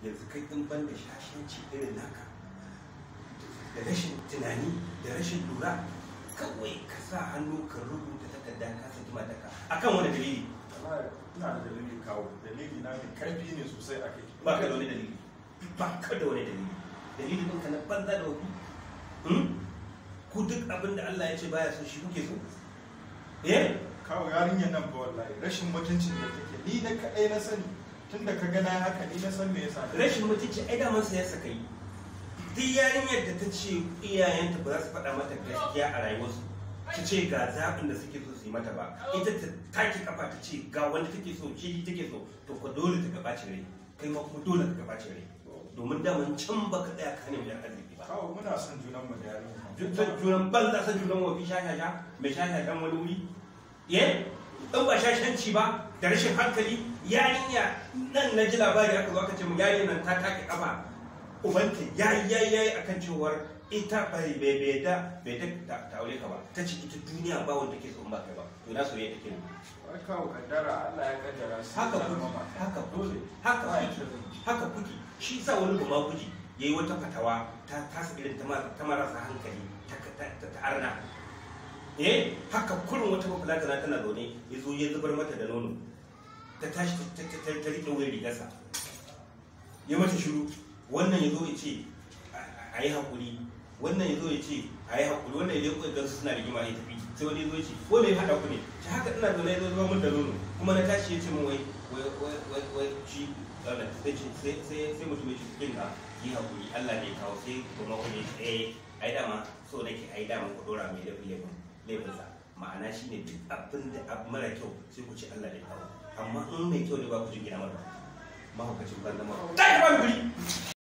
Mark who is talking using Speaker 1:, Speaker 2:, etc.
Speaker 1: yanzu kai in ban da shashanci irin naka da rashin tunani da rashin lura kawai ka sa hannu ka rubuta takarda ka saki matarka akan wani dalili?
Speaker 2: ina da dalili kawo, dalili na mai karfi ne sosai a kai.
Speaker 1: Ba ka da wani dalili, ba ka da wani dalili. Dalilin ɗinka na banza da wafi? Ku duk abin da Allah ya ce baya so shi kuke so?
Speaker 2: Kawo yarinyar nan ba wallahi rashin mutuncin da take ni da kaɗai na sani, tun da ka gana haka ni na san me yasa.
Speaker 1: Rashin mutunci ai daman sa ya saka yi. Duk yarinyar da ta ce iyayenta ba za su faɗa mata gaskiya a rayuwarsu, ta ce ga zaɓin da suke so su yi mata ba, ita ta take kafa ta ce ga wanda take so shi take so, to ko dole ta ga bacin rai, kai ma kuma dole ka ga bacin rai, domin daman can baka tsaya ka nemi yan arziki ba.
Speaker 2: Kawo muna son junan mu da yarinya.
Speaker 1: Duk junan banza san junan wafi shashasha mai shashashan wani wuri. In ba shashanci ba da rashin hankali, yarinya nan na ji labari aka zo aka ce mu yarinya nan ta take kafa ubanta yayi akan cewar ita bai ta aure ka ba, ta ce ita duniya ba wanda ke so in ba kai ba, to na soyayya take ne.
Speaker 2: Wai kawo kaddara Allah ya kaddara su.
Speaker 1: Haka kuke shi sa wani goma kuji yayi wata fatawa ta tasa irin ta marasa hankali ta arna. Haka kurin wata bafulatana tana zaune ya zo ya zubar mata da nono, ta tashi ta riƙe wuyan rigarsa ya mata shiru. Wannan ya zo ya ce a yi haƙuri, wannan ya zo ya ce a yi haƙuri, wannan ya zo ya suna rigima ya tafi, sai wani ya zo ya ce ko mai haɗa ku ne ta haka ina zaune ya zo zuwa min da nono, kuma na tashi ya ce min wai shi sai mutum ya ce cikin ka yi haƙuri Allah ne kawo, sai kuma wani ya ce ai dama so nake ai dama ku dora mai laifinsa, ma'ana shi ne duk abin da abu mara kyau sai ku ce Allah ne kawo, amma in mai kyau ne ba ku jin gina mara mahaukacin ban zama